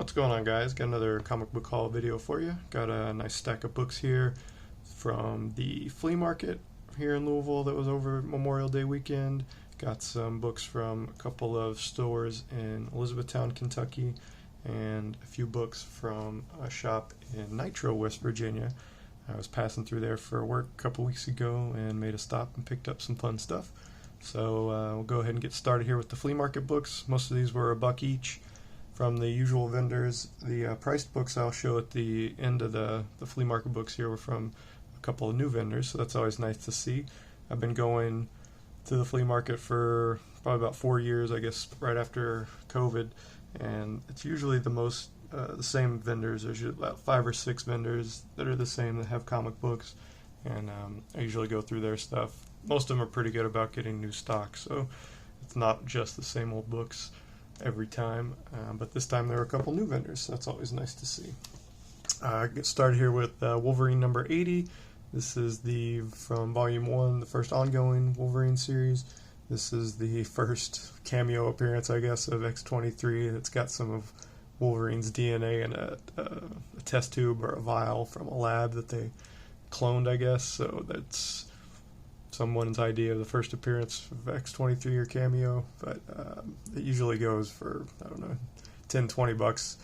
What's going on, guys? Got another comic book haul video for you. Got a nice stack of books here from the flea market here in Louisville that was over Memorial Day weekend. Got some books from a couple of stores in Elizabethtown, Kentucky, and a few books from a shop in Nitro, West Virginia. I was passing through there for work a couple weeks ago and made a stop and picked up some fun stuff. So we'll go ahead and get started here with the flea market books. Most of these were $1 each from the usual vendors. The priced books I'll show at the end of the flea market books here were from a couple of new vendors, so that's always nice to see. I've been going to the flea market for probably about 4 years, I guess, right after COVID, and it's usually the same vendors. There's about 5 or 6 vendors that are the same that have comic books, and I usually go through their stuff. Most of them are pretty good about getting new stock, so it's not just the same old books every time, but this time there are a couple new vendors, so that's always nice to see. Get started here with Wolverine number 80. This is from Volume 1, the first ongoing Wolverine series. This is the first cameo appearance, I guess, of X-23. It's got some of Wolverine's DNA in a test tube or a vial from a lab that they cloned, I guess, so that's someone's idea of the first appearance of X-23 or cameo, but it usually goes for, I don't know, $10-20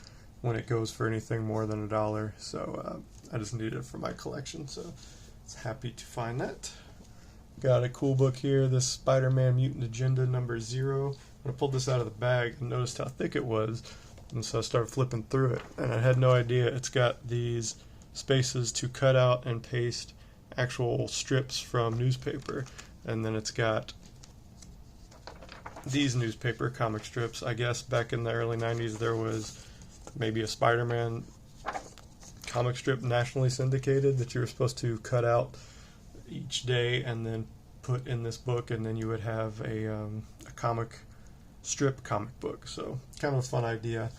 when it goes for anything more than $1, so I just needed it for my collection, so it's happy to find that. Got a cool book here, this Spider-Man Mutant Agenda number 0. When I pulled this out of the bag and noticed how thick it was, and so I started flipping through it, and I had no idea it's got these spaces to cut out and paste actual strips from newspaper, and then it's got these newspaper comic strips. I guess back in the early 90s there was maybe a Spider-Man comic strip nationally syndicated that you were supposed to cut out each day and then put in this book, and then you would have a comic book. So kind of a fun idea.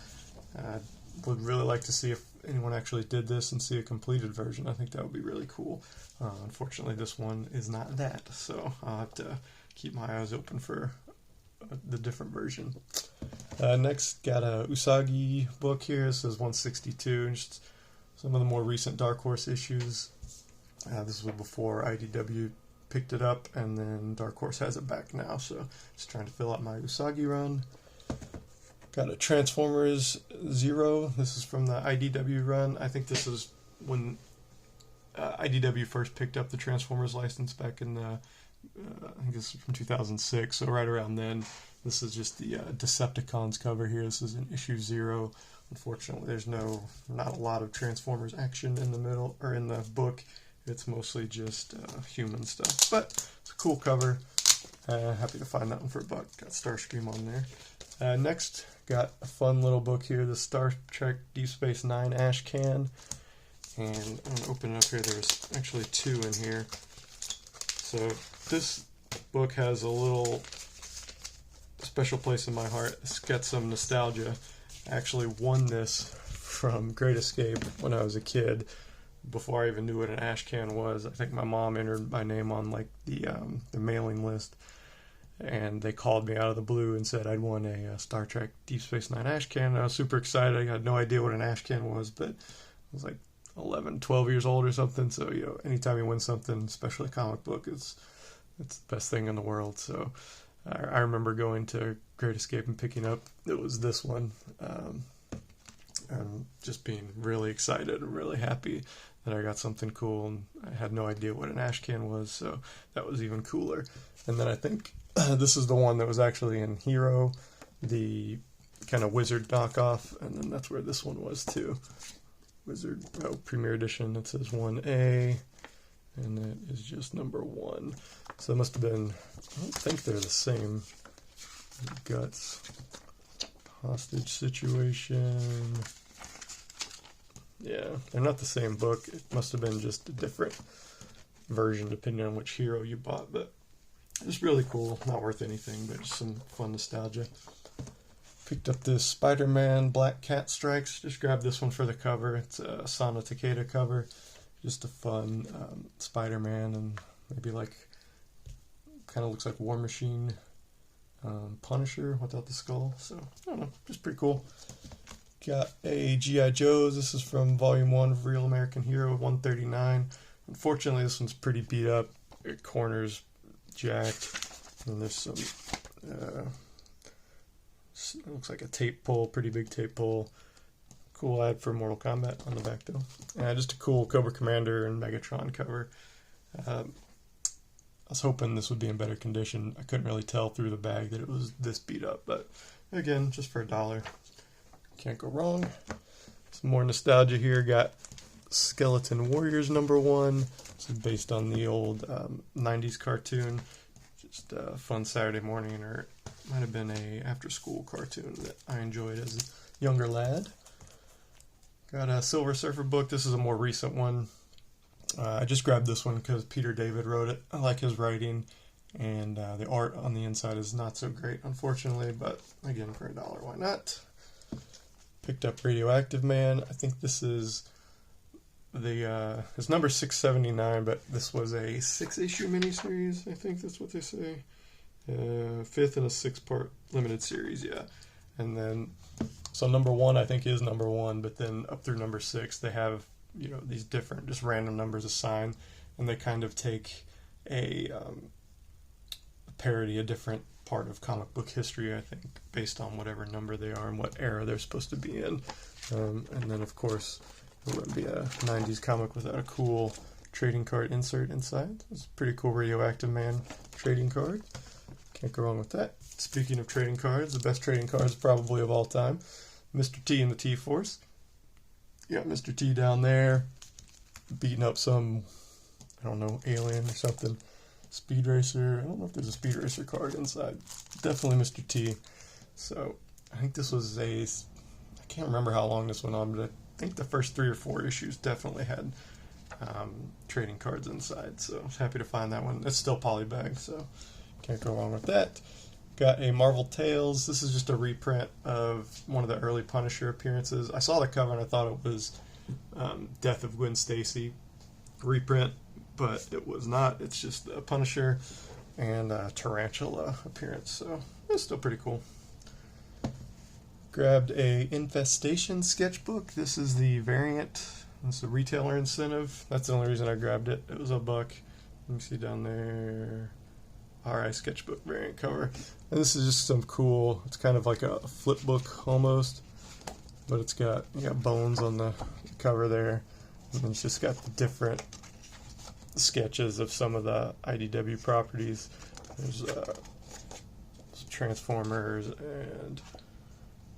Would really like to see if anyone actually did this and see a completed version. I think that would be really cool. Unfortunately, this one is not that, so I'll have to keep my eyes open for the different version. Next, got a Usagi book here. This is 162, just some of the more recent Dark Horse issues. This was before IDW picked it up, and then Dark Horse has it back now, so just trying to fill out my Usagi run. Got a Transformers 0. This is from the IDW run. I think this is when IDW first picked up the Transformers license back in I think this is from 2006, so right around then. This is just the Decepticons cover here. This is in issue 0. Unfortunately, there's not a lot of Transformers action in the middle, or in the book. It's mostly just human stuff, but it's a cool cover. Happy to find that one for $1. Got Starscream on there. Next, got a fun little book here, the Star Trek Deep Space Nine ash can. And I'm going to open it up here. There's actually 2 in here. So this book has a little special place in my heart. It's got some nostalgia. I actually won this from Great Escape when I was a kid, before I even knew what an ash can was. I think my mom entered my name on like the mailing list, and they called me out of the blue and said I'd won a Star Trek Deep Space Nine ash can. And I was super excited. I had no idea what an ash can was, but I was like 11, 12 years old or something. So, anytime you win something, especially a comic book, it's the best thing in the world. So I remember going to Great Escape and picking up, it was this one, and just being really excited and really happy that I got something cool, and I had no idea what an ash can was, so that was even cooler. And then I think this is the one that was actually in Hero, the kind of Wizard knockoff, and then that's where this one was too. Wizard Premier Edition. It says 1A, and it is just number 1. So it must have been, I don't think they're the same. Guts. Hostage situation. Yeah, they're not the same book. It must have been just a different version depending on which hero you bought, but it's really cool. Not worth anything, but just some fun nostalgia. Picked up this Spider-Man Black Cat Strikes. Just grabbed this one for the cover. It's a Sana Takeda cover. Just a fun Spider-Man, and maybe like, kind of looks like War Machine Punisher without the skull. So, I don't know, just pretty cool. Got a G.I. Joe's. This is from Volume 1 of Real American Hero, 139. Unfortunately, this one's pretty beat up. It corners jacked. And there's some, it looks like a tape pull, pretty big tape pull. Cool ad for Mortal Kombat on the back, though. Just a cool Cobra Commander and Megatron cover. I was hoping this would be in better condition. I couldn't really tell through the bag that it was this beat up, but again, just for $1. Can't go wrong. Some more nostalgia here. Got Skeleton Warriors #1. This is based on the old 90s cartoon. Just a fun Saturday morning, or it might have been a after-school cartoon that I enjoyed as a younger lad. Got a Silver Surfer book. This is a more recent one. I just grabbed this one because Peter David wrote it. I like his writing, and the art on the inside is not so great, unfortunately, but again, for $1, why not? Picked up Radioactive Man. I think this is it's number 679, but this was a 6-issue miniseries. I think that's what they say. 5th in a 6-part limited series, yeah. And then, so #1 I think is #1, but then up through number 6 they have, these different, just random numbers assigned, and they kind of take a parody, a different part of comic book history, I think, based on whatever number they are and what era they're supposed to be in. And then, of course, it wouldn't be a 90s comic without a cool trading card insert inside. It's a pretty cool Radioactive Man trading card. Can't go wrong with that. Speaking of trading cards, the best trading cards probably of all time, Mr. T and the T-Force. You got Mr. T down there beating up some, I don't know, alien or something. Speed Racer. I don't know if there's a Speed Racer card inside. Definitely Mr. T. So I think this was I can't remember how long this went on, but I think the first 3 or 4 issues definitely had trading cards inside. So I was happy to find that one. It's still polybagged, so can't go wrong with that. Got a Marvel Tales. This is just a reprint of one of the early Punisher appearances. I saw the cover and I thought it was Death of Gwen Stacy reprint, but it was not. It's just a Punisher and a Tarantula appearance, so it's still pretty cool. Grabbed a Infestation sketchbook. This is the variant. It's a retailer incentive. That's the only reason I grabbed it. It was $1. Let me see down there. RI sketchbook variant cover. And this is just some cool, it's kind of like a flip book almost, but it's got, bones on the cover there. And then it's just got the different sketches of some of the IDW properties. There's Transformers and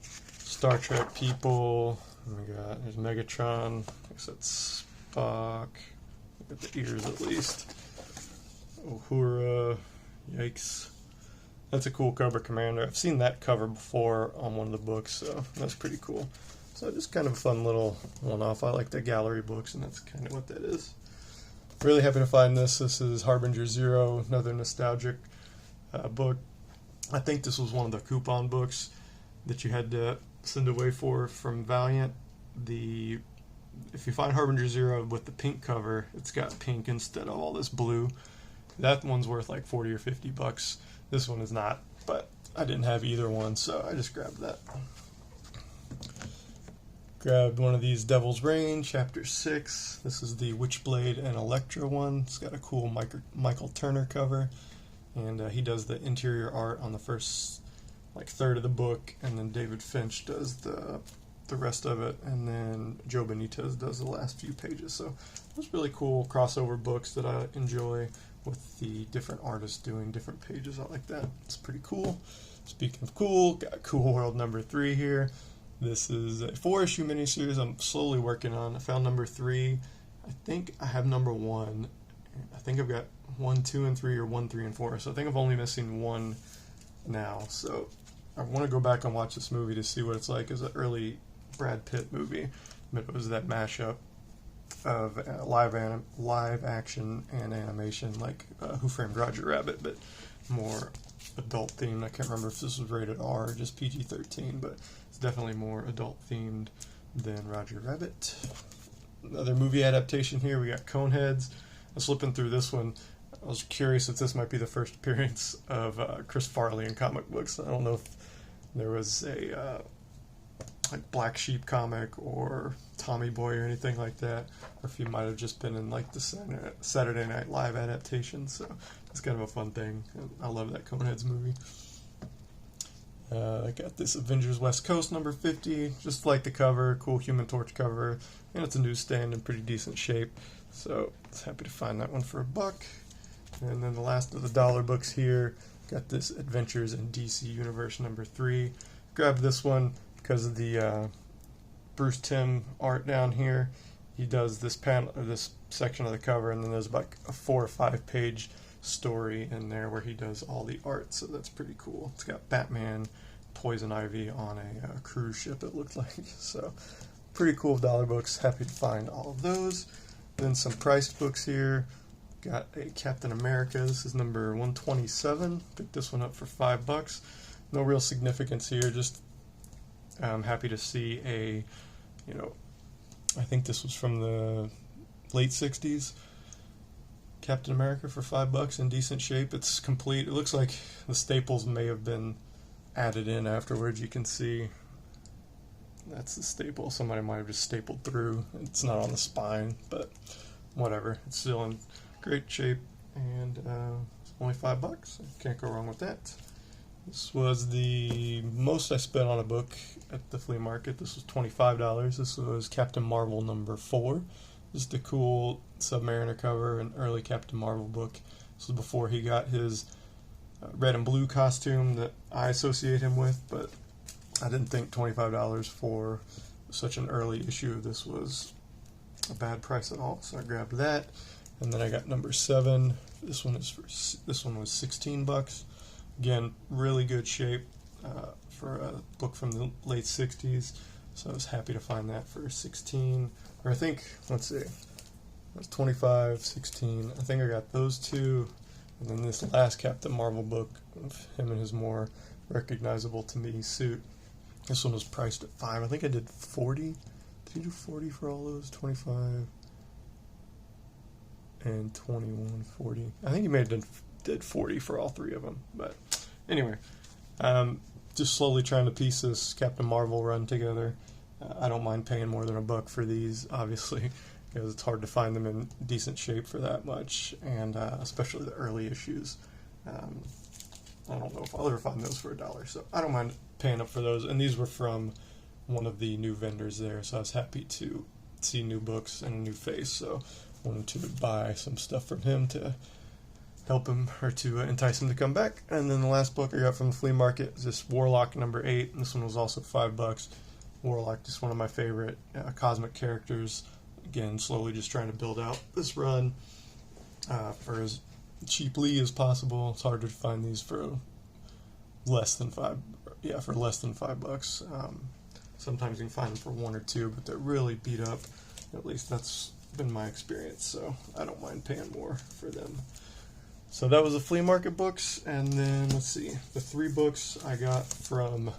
Star Trek people. There's Megatron. I guess that's Spock. Got the ears at least. Uhura. Yikes. That's a cool Cobra Commander. I've seen that cover before on one of the books, so that's pretty cool. So just kind of a fun little one-off. I like the gallery books, and that's kind of what that is. Really happy to find this. This is Harbinger Zero, another nostalgic book. I think this was one of the coupon books that you had to send away from Valiant. If you find Harbinger Zero with the pink cover, it's got pink instead of all this blue. That one's worth like $40 or $50. This one is not, but I didn't have either one, so I just grabbed that. Grabbed one of these Devil's Reign, Chapter 6. This is the Witchblade and Elektra one. It's got a cool Michael Turner cover, and he does the interior art on the first third of the book, and then David Finch does the rest of it, and then Joe Benitez does the last few pages. So it's really cool crossover books that I enjoy, with the different artists doing different pages. I like that. It's pretty cool. Speaking of cool, got Cool World #3 here. This is a 4-issue miniseries I'm slowly working on. I found #3. I think I have #1. I think I've got 1, 2, and 3, or 1, 3, and 4. So I think I'm only missing 1 now. So I want to go back and watch this movie to see what it's like as an early Brad Pitt movie. But it was that mashup of live action and animation, like Who Framed Roger Rabbit, but more adult themed. I can't remember if this was rated R or just PG-13, but it's definitely more adult themed than Roger Rabbit. Another movie adaptation here. We got Coneheads. I was flipping through this one. I was curious if this might be the first appearance of Chris Farley in comic books. I don't know if there was a like Black Sheep comic or Tommy Boy or anything like that, or if he might have just been in like the Saturday Night Live adaptation. So it's kind of a fun thing. I love that Coneheads movie. I got this Avengers West Coast number 50, just like the cover, cool Human Torch cover, and it's a newsstand in pretty decent shape, so I was happy to find that one for $1. And then the last of the dollar books here, got this Adventures in DC Universe number 3. Grabbed this one because of the Bruce Timm art down here. He does this panel, or this section of the cover, and then there's like a 4 or 5 page story in there where he does all the art, so that's pretty cool. It's got Batman, Poison Ivy on a cruise ship, it looked like. So pretty cool dollar books. Happy to find all of those. Then some priced books here. Got a Captain America. This is number 127. Picked this one up for $5. No real significance here. Just I'm happy to see a, I think this was from the late 60s. Captain America for $5 in decent shape. It's complete. It looks like the staples may have been added in afterwards. You can see that's the staple. Somebody might have just stapled through. It's not on the spine, but whatever. It's still in great shape, and it's only $5. Can't go wrong with that. This was the most I spent on a book at the flea market. This was $25. This was Captain Marvel number 4. Just a cool Submariner cover, an early Captain Marvel book. This was before he got his red and blue costume that I associate him with, but I didn't think $25 for such an early issue of this was a bad price at all, so I grabbed that. And then I got number 7. This one was $16. Again, really good shape for a book from the late 60s, so I was happy to find that for $16. Or I think, let's see, it was $25, $16. I think I got those two, and then this last Captain Marvel book of him in his more recognizable to me suit. This one was priced at $5. I think I did 40. Did you do 40 for all those? 25 and 21, 40. I think you may have did 40 for all 3 of them. But anyway, just slowly trying to piece this Captain Marvel run together. I don't mind paying more than $1 for these, obviously, because it's hard to find them in decent shape for that much, and especially the early issues. I don't know if I'll ever find those for $1, so I don't mind paying up for those. And these were from one of the new vendors there, so I was happy to see new books and a new face, so I wanted to buy some stuff from him to help him, or to entice him to come back. And then the last book I got from the flea market is this Warlock number 8, and this one was also $5. Warlock, just one of my favorite cosmic characters. Again, slowly just trying to build out this run for as cheaply as possible. It's hard to find these for less than $5. Sometimes you can find them for 1 or 2, but they're really beat up. At least that's been my experience, so I don't mind paying more for them. So that was the flea market books, and then let's see, the 3 books I got from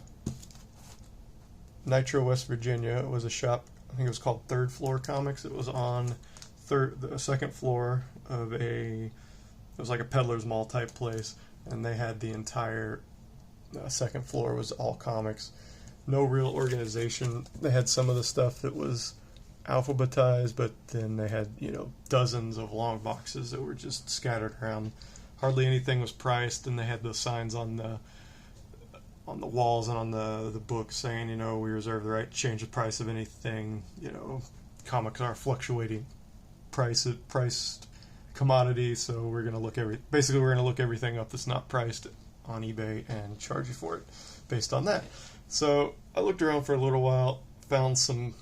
Nitro, West Virginia. It was a shop, I think it was called Third Floor Comics. It was on the second floor of it was like a peddler's mall type place, and they had the entire second floor was all comics. No real organization. They had some of the stuff that was alphabetized, but then they had, dozens of long boxes that were just scattered around. Hardly anything was priced, and they had those signs on the walls and on the book saying, we reserve the right to change the price of anything. Comics are fluctuating priced commodity, so we're going to look everything up that's not priced on eBay and charge you for it based on that. So I looked around for a little while, found some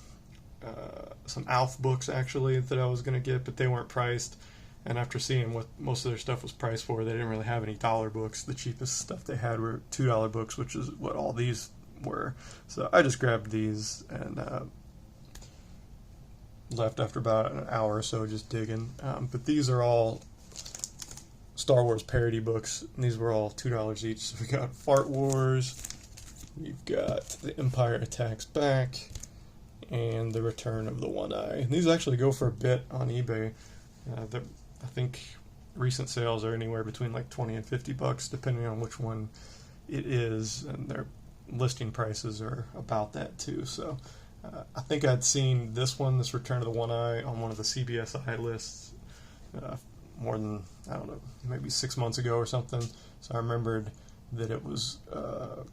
Alf books actually that I was going to get, but they weren't priced. And after seeing what most of their stuff was priced for, they didn't really have any dollar books. The cheapest stuff they had were $2 books, which is what all these were. So I just grabbed these and left after about an hour or so just digging. But these are all Star Wars parody books, and these were all $2 each. So we got Fart Wars, we've got The Empire Attacks Back, and The Return of the One Eye. And these actually go for a bit on eBay. I think recent sales are anywhere between like $20 and $50, depending on which one it is, and they're listing prices are about that too. So I think I'd seen this one, this Return of the One Eye, on one of the CBSI lists more than, I don't know, maybe 6 months ago or something. So I remembered that it was a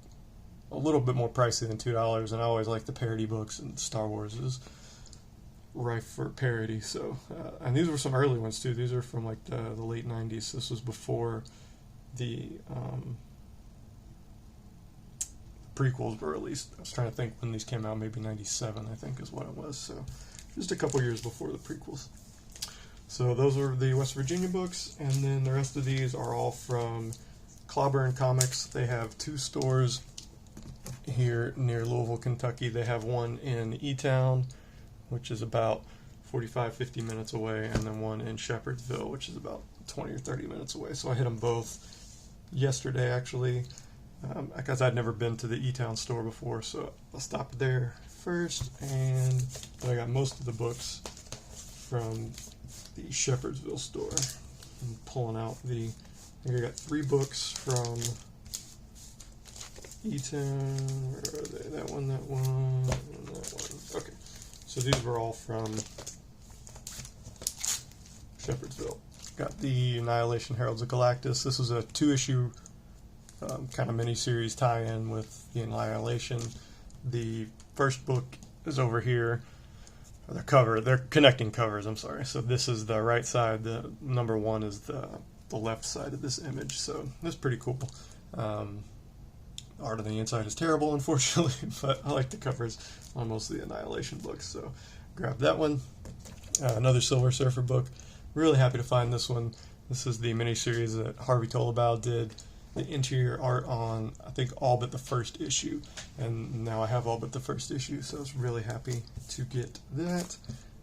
little bit more pricey than $2, and I always like the parody books, and Star Wars is rife for parody. So and these were some early ones too. These are from like the late 90s. This was before the prequels were released. I was trying to think when these came out. Maybe 97, I think, is what it was. So just a couple years before the prequels. So those are the West Virginia books, and then the rest of these are all from Clobberin Comics. They have 2 stores here near Louisville, Kentucky. They have one in E-Town, which is about 50 minutes away, and then one in Shepherdsville, which is about 20 or 30 minutes away. So I hit them both yesterday, actually, because I'd never been to the E-Town store before, so I'll stop there first. And I got most of the books from the Shepherdsville store. I'm pulling out I think I got 3 books from E-Town. Where are they? That one, that one, and that one. Okay. So these were all from Shepherdsville. Got the Annihilation Heralds of Galactus. This was a 2-issue kind of mini-series tie-in with the Annihilation. The first book is over here. The cover, they're connecting covers, I'm sorry. So this is the right side. The number 1 is the left side of this image. So that's pretty cool. Art on the inside is terrible, unfortunately, but I like the covers on most of the Annihilation books, so grab that one. Another Silver Surfer book. Really happy to find this one. This is the miniseries that Harvey Tolabau did the interior art on, I think, all but the first issue, and now I have all but the first issue, so I was really happy to get that.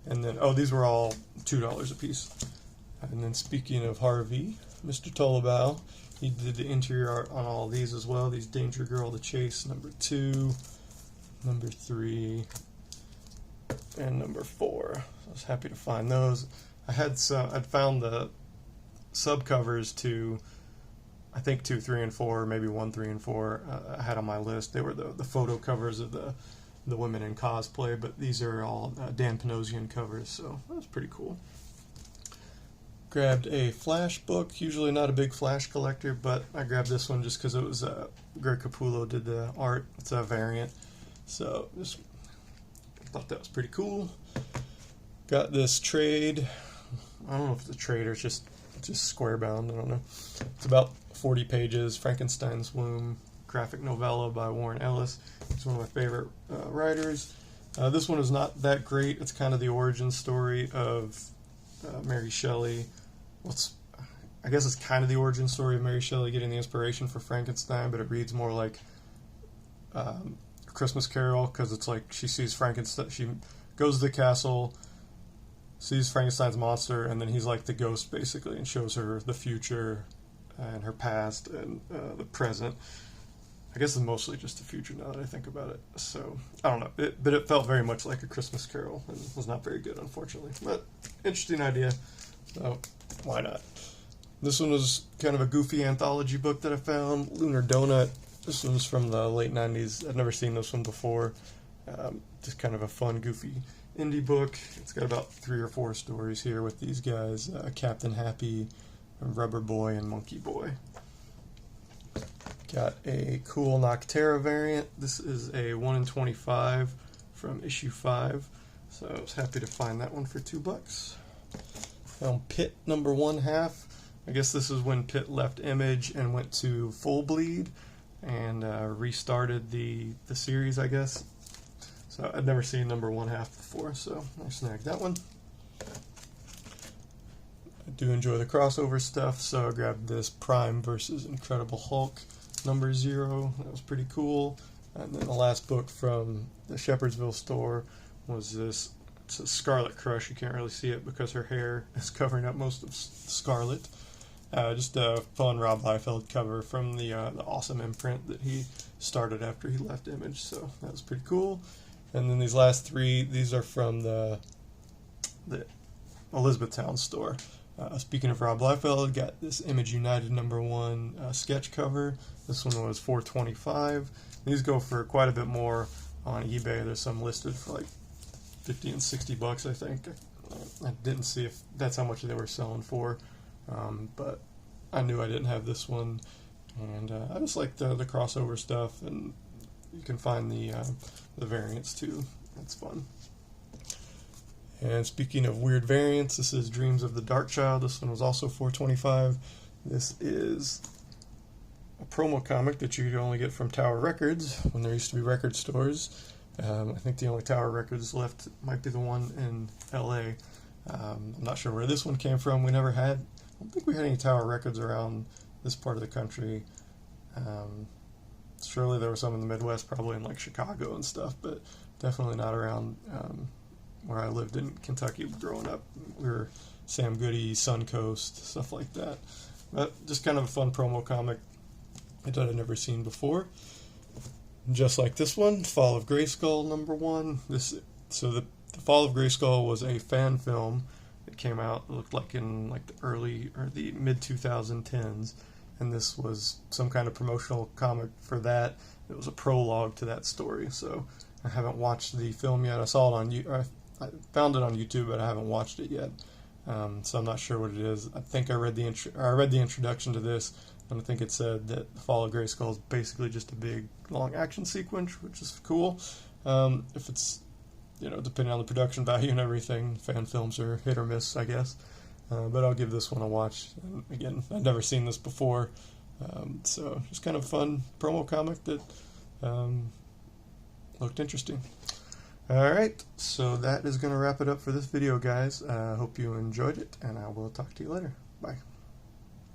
And then, these were all $2 a piece. And then, speaking of Harvey, Mr. Tolabau, he did the interior art on all of these as well. These Danger Girl, The Chase, number 2, number 3, and number 4. So I was happy to find those. I'd found the subcovers to, I think, 2, 3, and 4, maybe 1, 3, and 4. I had on my list. They were the photo covers of the women in cosplay, but these are all Dan Panosian covers, so that was pretty cool. Grabbed a Flash book. Usually not a big Flash collector, but I grabbed this one just because it was Greg Capullo did the art. It's a variant, so just thought that was pretty cool. Got this trade. I don't know if it's a trade or it's just square bound. I don't know. It's about 40 pages. Frankenstein's Womb graphic novella by Warren Ellis. He's one of my favorite writers. This one is not that great. It's kind of the origin story of Mary Shelley. I guess it's kind of the origin story of Mary Shelley getting the inspiration for Frankenstein, but it reads more like Christmas Carol, because it's like she sees Frankenstein. She goes to the castle, sees Frankenstein's monster, and then he's like the ghost basically, and shows her the future and her past and the present. I guess it's mostly just the future now that I think about it. So I don't know, but it felt very much like a Christmas Carol and was not very good, unfortunately. But interesting idea, so why not? This one was kind of a goofy anthology book that I found, Lunar Donut. This one's from the late 90s. I'd never seen this one before. Just kind of a fun, goofy indie book. It's got about 3 or 4 stories here with these guys, Captain Happy, Rubber Boy, and Monkey Boy. Got a cool Noctera variant. This is a 1 in 25 from issue 5. So I was happy to find that one for $2. Found Pitt number 1/2. I guess this is when Pitt left Image and went to Full Bleed and restarted the series, I guess. So I'd never seen number 1/2 before, so I snagged that one. I do enjoy the crossover stuff, so I grabbed this Prime versus Incredible Hulk number 0. That was pretty cool. And then the last book from the Shepherdsville store was this. It's a Scarlet Crush. You can't really see it because her hair is covering up most of Scarlet. Just a fun Rob Liefeld cover from the awesome imprint that he started after he left Image, so that was pretty cool. And then these last 3, these are from the Elizabethtown store. Speaking of Rob Liefeld, got this Image United #1 sketch cover. This one was $4.25. These go for quite a bit more on eBay. There's some listed for like $50 and $60, I think. I didn't see if that's how much they were selling for, but I knew I didn't have this one, and I just like the crossover stuff, and you can find the variants too. That's fun. And speaking of weird variants, this is Dreams of the Dark Child. This one was also $4.25. This is a promo comic that you could only get from Tower Records when there used to be record stores. I think the only Tower Records left might be the one in LA. I'm not sure where this one came from. I don't think we had any Tower Records around this part of the country. Surely there were some in the Midwest, probably in like Chicago and stuff, but definitely not around where I lived in Kentucky growing up. We were Sam Goody, Suncoast, stuff like that. But just kind of a fun promo comic that I'd never seen before. Just like this one, Fall of Grayskull #1. The Fall of Grayskull was a fan film that came out. It looked like in like the early or the mid 2010s, and this was some kind of promotional comic for that. It was a prologue to that story. So I haven't watched the film yet. I saw it I found it on YouTube, but I haven't watched it yet. So I'm not sure what it is. I think I read the introduction to this, and I think it said that the Fall of Grayskull is basically just a big long action sequence, which is cool. If it's, depending on the production value and everything, fan films are hit or miss, I guess. But I'll give this one a watch. And again, I've never seen this before, so just kind of a fun promo comic that looked interesting. Alright, so that is going to wrap it up for this video, guys. I hope you enjoyed it, and I will talk to you later. Bye.